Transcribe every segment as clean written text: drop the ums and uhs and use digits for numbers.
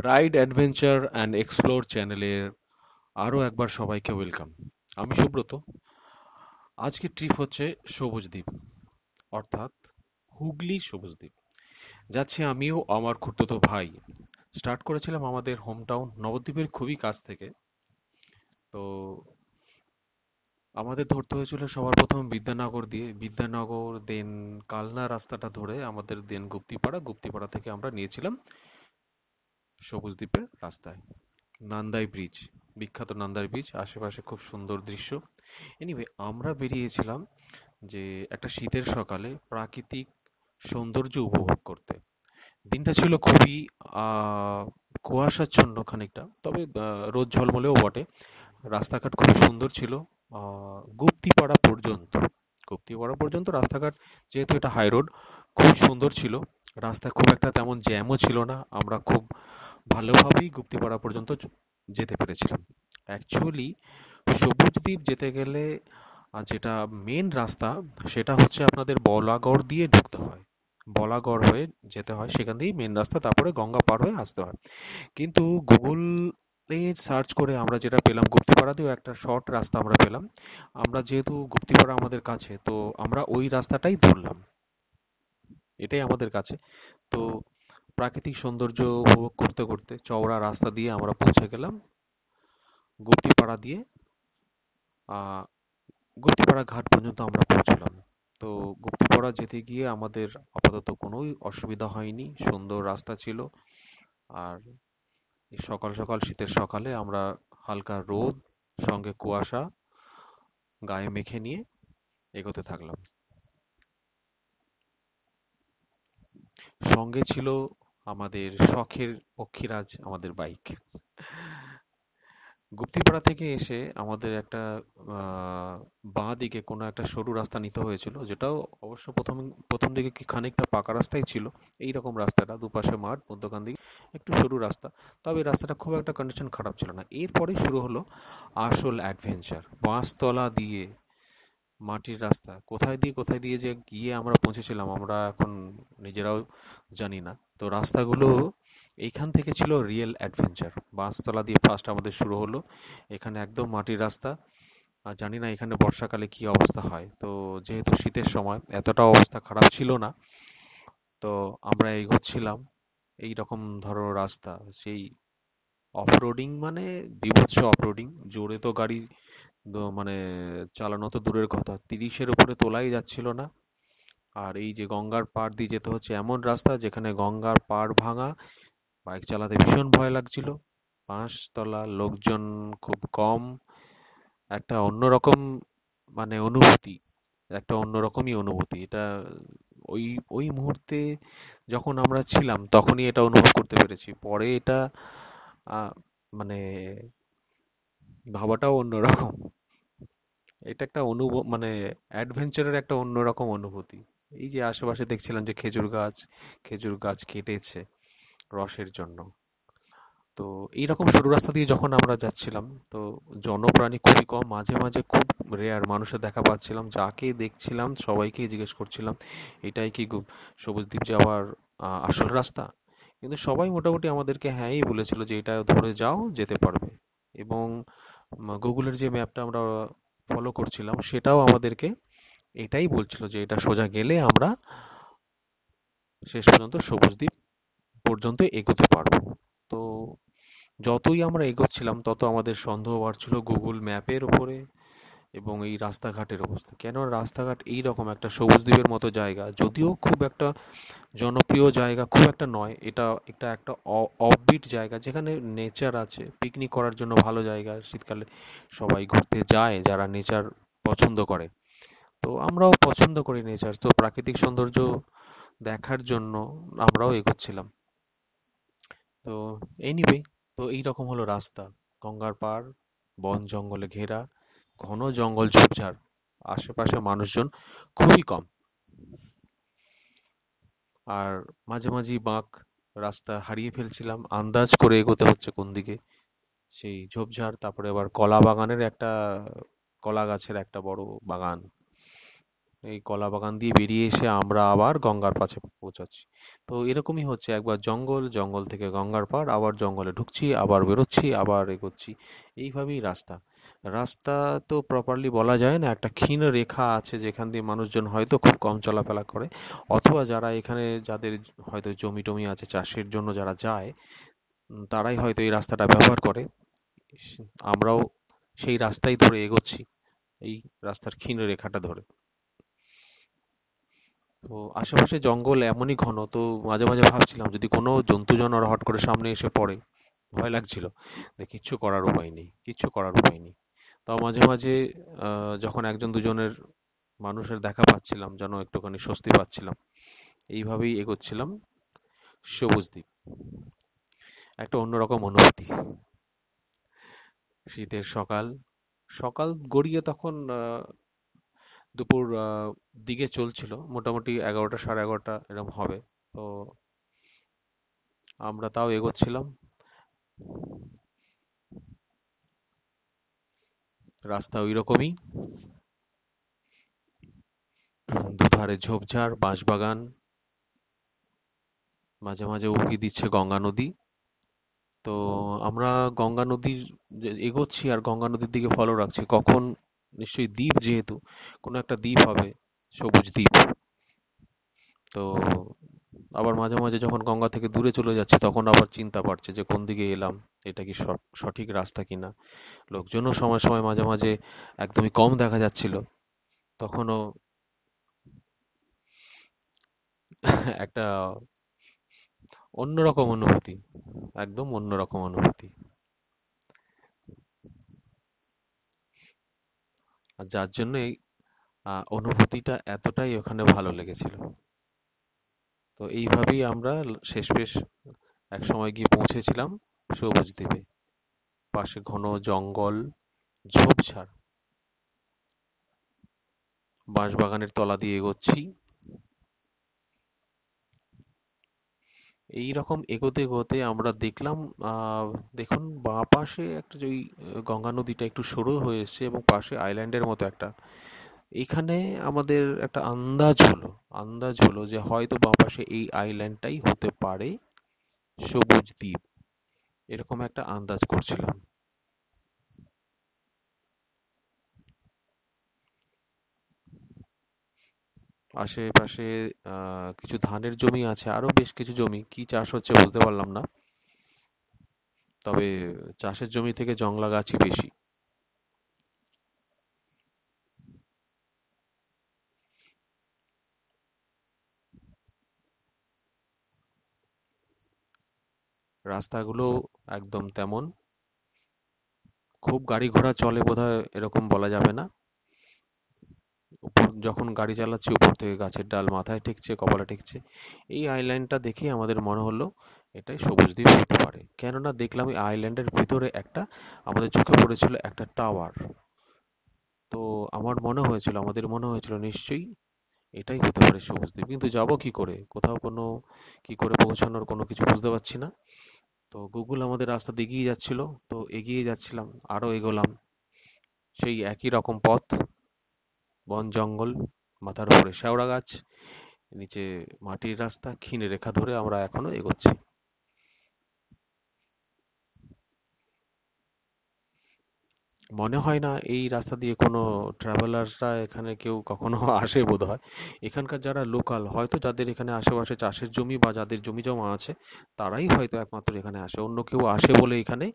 Ride adventure and explore চ্যানেলের আরও একবার সবাইকে ওয়েলকাম। আমি সুব্রত। আজকের ট্রিপ হচ্ছে সবুজ দ্বীপ, অর্থাৎ হুগলি সবুজ দ্বীপ। যাচ্ছি আমিও আমার খুড়তুতো ভাই। স্টার্ট করেছিলাম আমাদের হোম টাউন নবদ্বীপের খুবই কাছ থেকে। তো আমাদের ধরতে হয়েছিল সবার প্রথম বিদ্যানগর দিয়ে, বিদ্যানগর দেন কালনা রাস্তাটা ধরে আমাদের দেন গুপ্তিপাড়া, গুপ্তিপাড়া থেকে আমরা নিয়েছিলাম সবুজ দ্বীপের রাস্তায়। নান্দাই ব্রিজ, বিখ্যাত নান্দাই ব্রিজ, আশেপাশে খুব সুন্দর দৃশ্য। এনিওয়ে আমরা বেরিয়েছিলাম যে একটা শীতের সকালে প্রাকৃতিক সৌন্দর্য উপভোগ করতে। দিনটা ছিল খুবই আহ কুয়াশাচ্ছন্ন খানিকটা, তবে রোদ ঝলমলেও বটে। রাস্তাঘাট খুব সুন্দর ছিল। গুপ্তিপাড়া পর্যন্ত রাস্তাঘাট, যেহেতু এটা হাই রোড, খুব সুন্দর ছিল। রাস্তায় খুব একটা তেমন জ্যামও ছিল না, আমরা খুব ভালোভাবেই গুপ্তিপাড়া পর্যন্ত যেতে পেরেছিলাম। অ্যাকচুয়ালি সবুজ দ্বীপ যেতে গেলে যেটা মেন রাস্তা, সেটা হচ্ছে আপনাদের বলাগড় দিয়ে ঢুকতে হয়। বলাগড় হয়ে যেতে হয়, সেখান দিয়েই মেন রাস্তা, তারপরে গঙ্গা পার হয়ে আসতে হয়। কিন্তু গুগল এ সার্চ করে আমরা যেটা পেলাম, গুপ্তিপাড়াতেও একটা শর্ট রাস্তা আমরা পেলাম। আমরা যেহেতু গুপ্তিপাড়া আমাদের কাছে, তো আমরা ওই রাস্তাটাই ধরলাম, এটাই আমাদের কাছে। তো প্রাকৃতিক সৌন্দর্য উপভোগ করতে করতে চওড়া রাস্তা দিয়ে আমরা পৌঁছে গেলাম গুপ্তিপাড়া দিয়ে। আহ গুপ্তিপাড়া ঘাট পর্যন্ত আমরা পৌঁছলাম। তো গুপ্তিপাড়া যেতে গিয়ে আমাদের আপাতত কোনো অসুবিধা হয়নি, সুন্দর রাস্তা ছিল। আর এই সকাল সকাল শীতের সকালে আমরা হালকা রোদ সঙ্গে কুয়াশা গায়ে মেখে নিয়ে এগোতে থাকলাম। সঙ্গে ছিল আমাদের শখের পক্ষীরাজ, আমাদের বাইক। গুপ্তিপাড়া থেকে এসে আমাদের একটা বাঁ দিকে কোনো একটা সরু রাস্তা নিতে হয়েছিল, যেটাও অবশ্য প্রথম প্রথম দিকে কি খানিকটা পাকা রাস্তাই ছিল। এই রকম রাস্তাটা, দুপাশে মাঠ, মধ্যখান দিকে একটু সরু রাস্তা। তবে এই রাস্তাটা খুব একটা কন্ডিশন খারাপ ছিল না। এরপরে শুরু হলো আসল অ্যাডভেঞ্চার। বাঁশতলা দিয়ে মাটির রাস্তা, কোথায় দিয়ে যে গিয়ে আমরা পৌঁছেছিলাম আমরা এখন নিজেরাও জানি না। তো রাস্তাগুলো এইখান থেকে ছিল রিয়েল অ্যাডভেঞ্চার। বাঁশতলা দিয়ে ফার্স্ট আমাদের শুরু হলো। এখানে একদম মাটির রাস্তা। আর জানি না এখানে বর্ষাকালে কি অবস্থা হয়। তো যেহেতু শীতের সময়, এতটা অবস্থা খারাপ ছিল না। তো আমরা এগোচ্ছিলাম এই রকম ধরো রাস্তা। সেই অফরোডিং মানে বীভৎস অফরোডিং। জোরে তো গাড়ি মানে চালানো তো দূরের কথা, 30-এর উপরে তোলাই যাচ্ছিল না। আর এই যে গঙ্গার পাড় দিয়ে যেতে হচ্ছে এমন রাস্তা যেখানে গঙ্গার পাড় ভাঙা, বাইক চালাতে ভীষণ ভয় লাগছিল। পাঁচতলা, লোকজন খুব কম। একটা অন্যরকম মানে অনুভূতি, একটা অন্যরকমই অনুভূতি এটা। ওই ওই মুহূর্তে যখন আমরা ছিলাম তখনই এটা অনুভব করতে পেরেছি। পরে এটা আহ, মানে ভাবাটাও অন্যরকম। এটা একটা অনুভব, মানে অ্যাডভেঞ্চারের একটা অন্যরকম অনুভূতি। এই যে আশেপাশে দেখছিলাম যে খেজুর গাছ কেটেছে রসের জন্য। তো এইরকম সরু রাস্তা দিয়ে যখন আমরা যাচ্ছিলাম, তো জনপ্রাণী খুবই কম, মাঝে মাঝে খুব রেয়ার মানুষের দেখা পাচ্ছিলাম। যাকে দেখছিলাম সবাইকেই জিজ্ঞেস করছিলাম, এটাই কি সবুজ দ্বীপ যাওয়ার আসল রাস্তা? কিন্তু সবাই মোটামুটি আমাদেরকে হ্যাঁই বলেছিল যে এটা ধরে যাও, যেতে পারবে। এবং গুগলের যে ম্যাপটা আমরা ফলো করছিলাম, সেটাও আমাদেরকে এটাই বলছিল যে এটা সোজা গেলে আমরা শেষ পর্যন্ত সবুজ দ্বীপ পর্যন্ত এগোতে পারবো। তো যতই আমরা এগোচ্ছিলাম তত আমাদের সন্দেহ বাড়ছিল গুগল ম্যাপের উপরে এবং এই রাস্তাঘাটের অবস্থা। কেন রাস্তাঘাট এই রকম একটা সবুজ দ্বীপের মতো জায়গা, যদিও খুব একটা জনপ্রিয় জায়গা খুব একটা নয়, এটা এটা একটা অফবিট জায়গা যেখানে নেচার আছে, পিকনিক করার জন্য ভালো জায়গা। শীতকালে সবাই ঘুরতে যায় যারা নেচার পছন্দ করে। তো আমরাও পছন্দ করি নেচার, তো প্রাকৃতিক সৌন্দর্য দেখার জন্য আমরাও এগোচ্ছিলাম। তো এনিওয়ে, তো এইরকম হলো রাস্তা। গঙ্গার পাড়, বন জঙ্গলে ঘেরা, ঘন জঙ্গল ঝোপঝাড়, আশেপাশে মানুষজন খুবই কম। আর মাঝে মাঝেই বাঁক রাস্তা হারিয়ে ফেলছিলাম, আন্দাজ করে এগোতে হচ্ছে কোন দিকে। সেই ঝোপঝাড়, তারপরে আবার কলা বাগানের একটা, কলা গাছের একটা বড় বাগান, এই কলা বাগান দিয়ে বেরিয়ে এসে আমরা আবার গঙ্গার পাশে পৌঁছাচ্ছি। তো এরকমই হচ্ছে, একবার জঙ্গল, জঙ্গল থেকে গঙ্গার পাড়, আবার জঙ্গলে ঢুকছি, আবার বেরোচ্ছি, আবার এগোচ্ছি। এইভাবেই রাস্তা। রাস্তা তো প্রপারলি বলা যায় না, একটা ক্ষীণ রেখা আছে যেখান দিয়ে মানুষজন হয়তো খুব কম চলাফেরা করে, অথবা যারা এখানে, যাদের হয়তো জমি টমি আছে চাষের জন্য, যারা যায়, তারাই হয়তো এই রাস্তাটা ব্যবহার করে। আমরাও সেই রাস্তাই ধরে এগোচ্ছি, এই রাস্তার ক্ষীণ রেখাটা ধরে। তো আশেপাশে জঙ্গল এমনই ঘন, তো মাঝে মাঝে ভাবছিলাম যদি কোনো জন্তু জানোয়ার হট করে সামনে এসে পড়ে, ভয় লাগছিল। কিচ্ছু করার উপায় নেই, কিচ্ছু করার উপায় নেই। তাও মাঝে মাঝে যখন একজন দুজনের মানুষের দেখা পাচ্ছিলাম, যেন একটুখানি স্বস্তি পাচ্ছিলাম। এইভাবেই এগোচ্ছিলাম সবুজ দ্বীপ। একটা অন্যরকম অনুভূতি। শীতের সকাল, সকাল গড়িয়ে তখন দুপুর দিকে চলছিল, মোটামুটি 11টা, সাড়ে 11টা এরকম হবে। তো আমরা তাও এগোচ্ছিলাম। রাস্তা ওই রকমই, দুধারে ঝোপঝাড়, বাঁশবাগান, মাঝে মাঝে উঁকি দিচ্ছে গঙ্গা নদী। তো আমরা গঙ্গা নদীর এগোচ্ছি আর গঙ্গা নদীর দিকে ফলো রাখছি, কখন নিশ্চয়ই দ্বীপ, যেহেতু কোনো একটা দ্বীপ হবে, সবুজ দ্বীপ। তো আবার মাঝে মাঝে যখন গঙ্গা থেকে দূরে চলে যাচ্ছে, তখন আবার চিন্তা বাড়ছে যে কোন দিকে এলাম, এটা কি সঠিক রাস্তা কিনা। লোকজনও সময় সময় মাঝে মাঝে একদমই কম দেখা যাচ্ছিল, তখনও একটা অন্যরকম অনুভূতি, একদম অন্যরকম অনুভূতি। আর যার জন্য এই অনুভূতিটা এতটাই ওখানে ভালো লেগেছিল। তো এইভাবেই আমরা শেষমেশ এক সময় গিয়ে পৌঁছেছিলাম সবুজ দ্বীপে। পাশে ঘন জঙ্গল, ঝোপঝাড়, বাঁশবাগানের তলা দিয়ে এগোচ্ছি। এই রকম এগোতে এগোতে আমরা দেখলাম, দেখুন বাঁ পাশে একটা যে ওই গঙ্গা নদীটা একটু সরু হয়ে এসেছে এবং পাশে আইল্যান্ডের মতো একটা, এখানে আমাদের একটা আন্দাজ হলো যে হয়তো বাঁ পাশে এই আইল্যান্ডটাই হতে পারে সবুজ দ্বীপ, এরকম একটা আন্দাজ করছিলাম। আশেপাশে কিছু ধানের জমি আছে, আরো বেশ কিছু জমি, কি চাষ হচ্ছে বুঝতে পারলাম না, তবে চাষের জমি থেকে জংলা গাছই বেশি। রাস্তাগুলো একদম তেমন, খুব গাড়ি ঘোড়া চলে বোধহয় এরকম বলা যাবে না। উপর যখন গাড়ি চালাচ্ছি, উপর থেকে গাছের ডাল মাথায় ঠেকছে, কপালে ঠেকছে। এই আইল্যান্ডটা দেখেই আমাদের মনে হলো এটাই সবুজ দ্বীপ হতে পারে, কেননা দেখলাম এই আইল্যান্ডের ভিতরে একটা, আমাদের চোখে পড়েছিল একটা টাওয়ার। তো আমাদের মনে হয়েছিল নিশ্চয়ই এটাই হতে পারে সবুজ দ্বীপ, কিন্তু যাবো কি করে, কোথাও কোনো, কি করে পৌঁছানোর কোনো কিছু বুঝতে পারছি না। তো গুগল আমাদের রাস্তা দেখিয়ে যাচ্ছিল, তো এগিয়ে যাচ্ছিলাম, আরো এগোলাম, সেই একই রকম পথ, বন জঙ্গল, মাথার উপরে শ্যাওড়া গাছ, নিচে মাটির রাস্তা, ক্ষীণ রেখা ধরে আমরা এখনো এগোচ্ছি। মনে হয় না এই রাস্তা দিয়ে কোনো ট্রাভেলাররা এখানে কেউ কখনো আসে বোধহয়। এখানকার যারা লোকাল, হয়তো যাদের এখানে আশেপাশে চাষের জমি বা যাদের জমি জমা আছে, তারাই হয়তো একমাত্র এখানে আসে, অন্য কেউ আসে বলে এখানে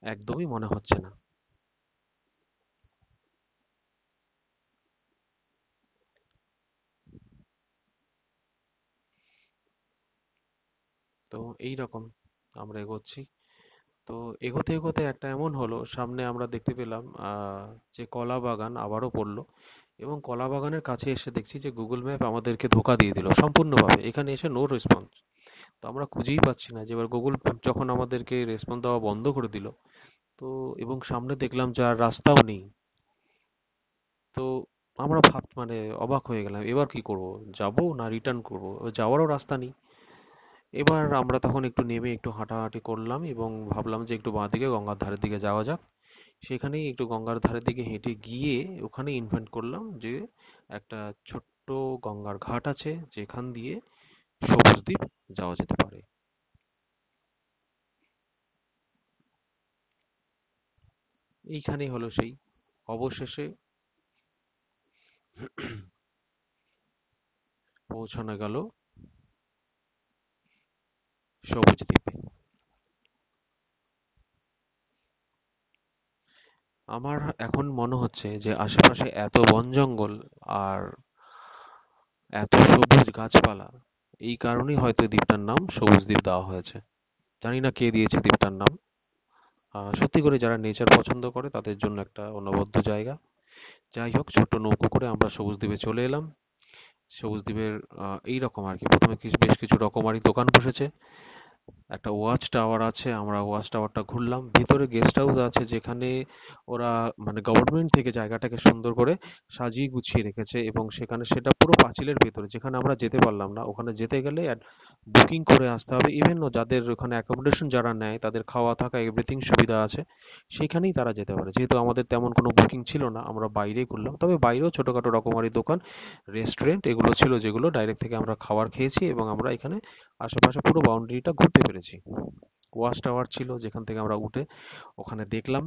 একদমই মনে হচ্ছে না। তো এই রকম আমরা এগোচ্ছি। তো এগোতে এগোতে একটা এমন হলো, সামনে আমরা দেখতে পেলাম যে কলা বাগান আবারও পড়লো, এবং কলা বাগানের কাছে এসে দেখছি যে গুগল ম্যাপ আমাদেরকে ধোকা দিয়ে দিল সম্পূর্ণভাবে, এখানে এসে নো রেসপন্স। তো আমরা খুঁজেই পাচ্ছি না, যে এবার গুগল ম্যাপ যখন আমাদেরকে রেসপন্স দেওয়া বন্ধ করে দিল, তো এবং সামনে দেখলাম যে আর রাস্তাও নেই। তো আমরা মানে অবাক হয়ে গেলাম, এবার কি করব, যাব না রিটার্ন করব, যাওয়ারও রাস্তা নেই। এবার আমরা তখন একটু নেমে একটু হাঁটাহাঁটি করলাম এবং ভাবলাম যে একটু বাঁ দিকে গঙ্গার ধারের দিকে যাওয়া যাক। সেখানেই একটু গঙ্গার ধারের দিকে হেঁটে গিয়ে ওখানে ইনভেন্ট করলাম যে একটা ছোট্ট ছোট্ট গঙ্গার ঘাট আছে যেখান দিয়ে সবুজদ্বীপ যাওয়া যেতে পারে। এইখানেই হলো সেই অবশেষে পৌঁছানো গেল সবুজদ্বীপে। আমার এখন মনে হচ্ছে যে আশেপাশে এত বন জঙ্গল আর এত সবুজ গাছপালা, এই কারণেই হয়তো দ্বীপটার নাম সবুজদ্বীপ দেওয়া হয়েছে। জানি না কে দিয়েছে দ্বীপটার নাম। সত্যি করে যারা নেচার পছন্দ করে তাদের জন্য একটা অনবদ্য জায়গা। যাই হোক, ছোট্ট নৌকো করে আমরা সবুজদ্বীপে চলে এলাম। সবুজদ্বীপের এইরকম আর কি, প্রথমে বেশ কিছু রকমারি দোকান বসেছে। একটা ওয়াচ টাওয়ার আছে, আমরা ওয়াচ টাওয়ারটা ঘুরলাম। ভিতরে গেস্ট হাউস আছে যেখানে ওরা মানে গভর্নমেন্ট থেকে জায়গাটাকে সুন্দর করে সাজিয়ে গুছিয়ে রেখেছে, এবং সেখানে সেটা পুরো পাঁচিলের ভেতরে, যেখানে আমরা যেতে পারলাম না। ওখানে যেতে গেলে বুকিং করে আসতে হবে। ইভেন যাদের ওখানে অ্যাকোমোডেশন যারা নেয় তাদের খাওয়া থাকা এভরিথিং সুবিধা আছে, সেখানেই তারা যেতে পারে। যেহেতু আমাদের তেমন কোনো বুকিং ছিল না, আমরা বাইরেই করলাম। তবে বাইরেও ছোটখাটো রকমারি দোকান, রেস্টুরেন্ট এগুলো ছিল যেগুলো ডাইরেক্ট থেকে আমরা খাবার খেয়েছি, এবং আমরা এখানে আশেপাশে পুরো বাউন্ডারিটা ঘুরতে পেরেছি। ওয়াচ টাওয়ার ছিল যেখান থেকে আমরা উঠে ওখানে দেখলাম।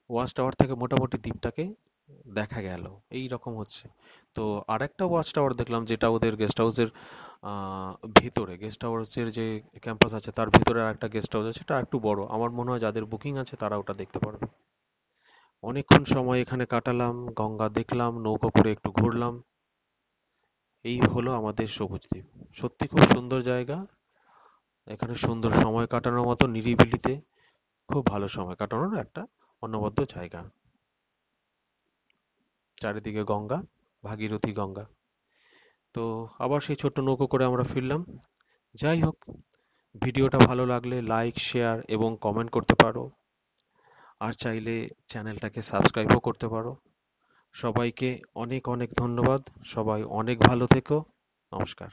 ওয়াচ টাওয়ার থেকে মোটামুটি দ্বীপটাকে দেখা গেল। এই রকম হচ্ছে। তো আরেকটা ওয়াচ টাওয়ার দেখলাম যেটা ওদের গেস্ট হাউসের ভিতরে, গেস্ট হাউসের যে ক্যাম্পাস আছে তার ভিতরে আরেকটা গেস্ট হাউস আছে, সেটা একটু বড়। আমার মনে হয় যাদের বুকিং আছে তারা ওটা দেখতে পারবে। অনেকক্ষণ সময় এখানে কাটালাম, গঙ্গা দেখলাম, নৌকো করে একটু ঘুরলাম। এই হলো আমাদের সবুজদ্বীপ। সত্যি খুব সুন্দর জায়গা। এখানে সুন্দর সময় কাটানোর মতো, নিরিবিলিতে খুব ভালো সময় কাটানোর একটা অনবদ্য জায়গা। চারিদিকে গঙ্গা, ভাগীরথী গঙ্গা। তো আবার সেই ছোট্ট নৌকো করে আমরা ফিরলাম। যাই হোক, ভিডিওটা ভালো লাগলে লাইক, শেয়ার এবং কমেন্ট করতে পারো। আর চাইলে চ্যানেলটাকে সাবস্ক্রাইবও করতে পারো। সবাইকে অনেক অনেক ধন্যবাদ। সবাই অনেক ভালো থেকো। নমস্কার।